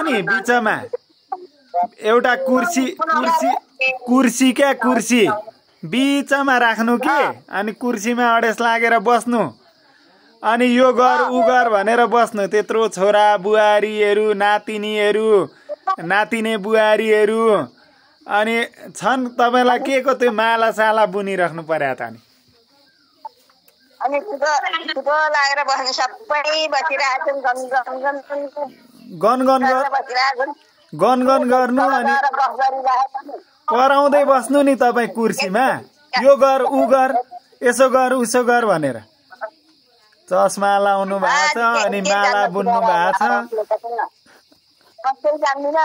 नि बिचमा एउटा कुर्सी क्या कुर्सी बिचमा राख्नु के अनि कुर्सीमा अडेस लागेर बस्नु अनि यो गर उ गर भनेर बस्नु त्यत्रो छोरा बुहारीहरू नातिनीहरू नातिने बुहारीहरू अनि छन् तपाईलाई के को त्यो माला साला बुनिराख्नु पर्या त अनि ठुलो लागेर बस्ने सबै बसिरहेछन् गन गर्नु अनि कराउँदै बस्नु नि तपाईँ कुर्सीमा यो गर उ गर यसो गर उसो गर भनेर चस्मा लाउनु भएको छ अनि माला बुन्नु भएको छ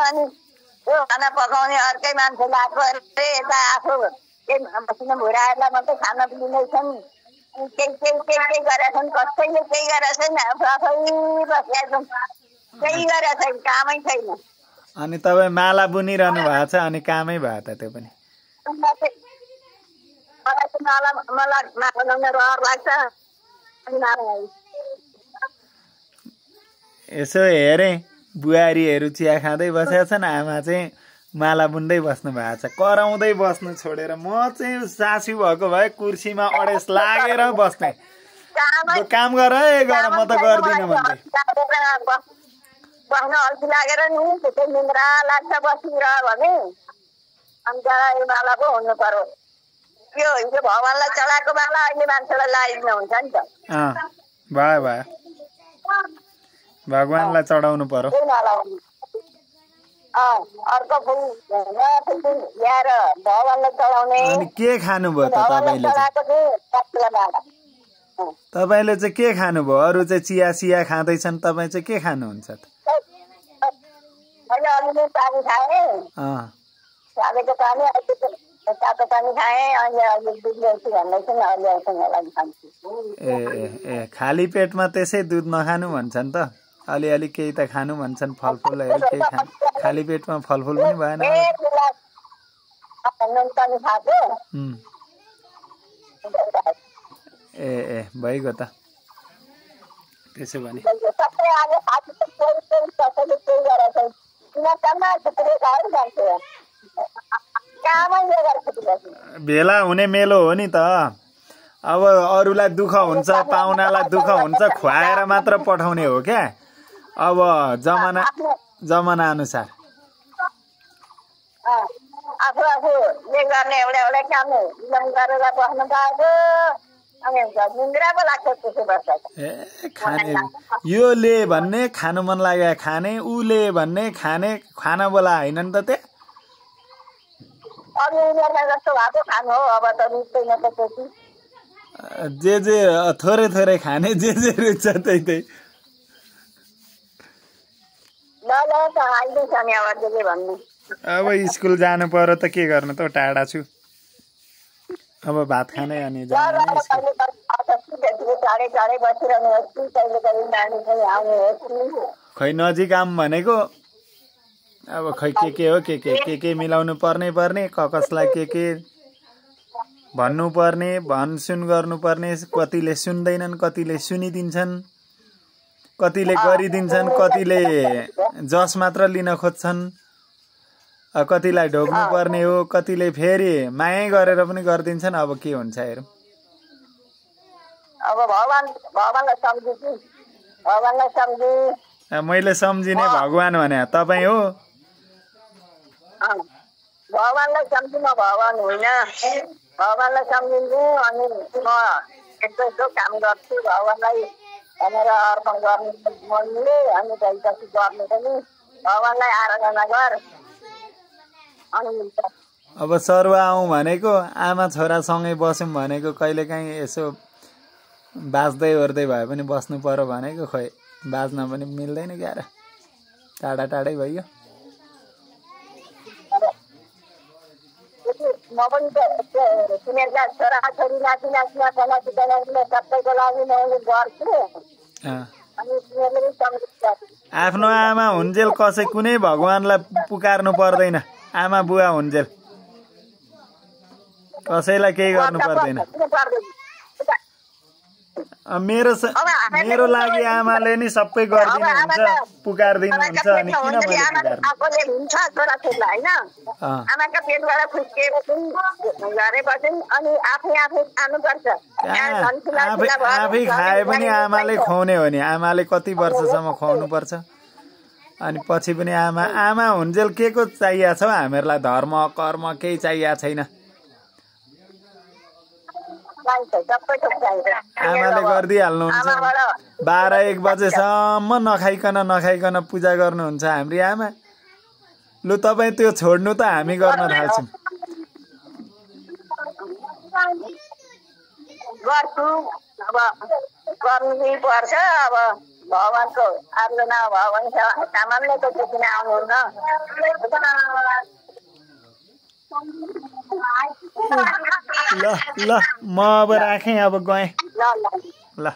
अनि त्यो खाना पकाउने अर्कै मान्छे लाग्छ अरे यता आफू मसिनो भुराहरूलाई मात्रै खाना दिँदैछन् केही गरेका छन् कसैले केही गरेका छैन आफै बसेका छन् केही गरेका छैन कामै छैन अनि तपाईँ माला बुनिरहनु भएको छ अनि कामै भयो त त्यो पनि यसो हेरे बुहारीहरू चिया खाँदै बसेका छन् आमा चाहिँ माला बुन्दै बस्नु भएको छ कराउँदै बस्नु छोडेर म चाहिँ सासू भएको भए कुर्सीमा अडेस लागेर बस्ने काम गर है गर म त गर्दिनँ भन्दै बस्न अल्छी लागेर नि त्यो निन्द्रा लाग्छ बसिर भने अनि त्यहाँ माला पो हुनु पर्यो यो हिजो भगवानलाई चढाएको माला अहिले मान्छेलाई लगाइदिनु हुन्छ नि त भयो भगवानलाई चढाउनु पर्यो अर्को फुल ल्याएर भगवानलाई चढाउने अनि के खानुभयो त तपाईँले चाहिँ के खानुभयो अरू चाहिँ चिया सिया खाँदैछन् तपाईँ चाहिँ के खानुहुन्छ त मैले अलिअलि पानी खाएँ साबेको पानी तातो पानी खाएँ अनि अहिले दुध ल्याउँछु भन्दैछन् अहिले आउँछन् लागि खान्छु ए खाली पेटमा त्यसै दुध नखानु भन्छन् त अलिअलि केही त खानु भन्छन् फलफुलहरू केही खानु खाली पेटमा फलफुल पनि भएन ए भइगयो त त्यसो भने भेला हुने मेलो हो नि त अब अरूलाई दुःख हुन्छ पाहुनालाई दुःख हुन्छ खुवाएर मात्र पठाउने हो क्या अब जमाना अनुसार आफूले गर्ने एउटा काम गरेर बस्नु पाएको ए खाने यो ले भन्ने खानु मन लाग्यो खाने उले भन्ने खाने खाना बोला होइन नि त जे थोरै थोरै खाने जे रुच्छ त्यही अब स्कुल जानु पर्यो त के गर्नु त टाढा छु अब भात खाने अनि खै नजिक आम भनेको अब खै के हो के मिलाउनु पर्ने कसलाई के भन्नु पर्ने भनसुन गर्नुपर्ने कतिले सुन्दैनन् कतिले सुनिदिन्छन् कतिले गरिदिन्छन् कतिले जस मात्र लिन खोज्छन् कतिलाई ढोग्नु पर्ने हो कतिले फेरि माया गरेर पनि गरिदिन्छन् अब के हुन्छ हेरौँ अब भगवानलाई सम्झी मैले सम्झिने भगवान भने तपाईँ हो भगवानलाई सम्झी म भगवान होइन भगवानलाई सम्झिन्छु अनि म यस्तो काम गर्छु भगवानलाई भनेर अर्पण गर्नु मनले अनि त्यसपछि गर्ने पनि भगवानलाई आराधना गर अब सरुवा आउँ भनेको आमा छोरासँगै बसौँ भनेको कहिलेकाहीँ यसो बाँच्दै ओर्दै भए पनि बस्नु पर्यो भनेको खोइ बाँच्न पनि मिल्दैन क्या टाढै भइयो म पनि तिनीहरूका छोराछोरी नाति नातिना सबैको लागि मैले गर्छु आफ्नो आमा हुन्जेल कसै कुनै भगवानलाई पुकार्नु पर्दैन आमा बुवा हुन्जेल कसैलाई केही गर्नु पर्दैन मेरो लागि आमाले नि सबै गरिदिनुहुन्छ पुकारिदिनुहुन्छ अनि किन मैले पुकार्नु आफूले हुन्छ छोराछोरीलाई होइन आमाको पेटबाट खुस्किएपछि गरेपछि अनि आफै खानुपर्छ आफै खाए पनि आमाले खुवाउने हो नि आमाले कति वर्षसम्म खुवाउनु पर्छ अनि पछि पनि आमा हुन्जेल के को चाहिएको छ हामीहरूलाई धर्म कर्म केही चाहिएको छैन आमाले गरिदिइहाल्नुहुन्छ 12-1 बजेसम्म नखाइकन पूजा गर्नुहुन्छ हाम्री आमा लु तपाईँ त्यो छोड्नु त हामी गर्न थाल्छौँ गर्छु अब गर्नै पर्छ अब भगवानको आराधना भयो भने सामान्य त किन आउनुहुन्न ल म अब राखेँ अब गएँ ल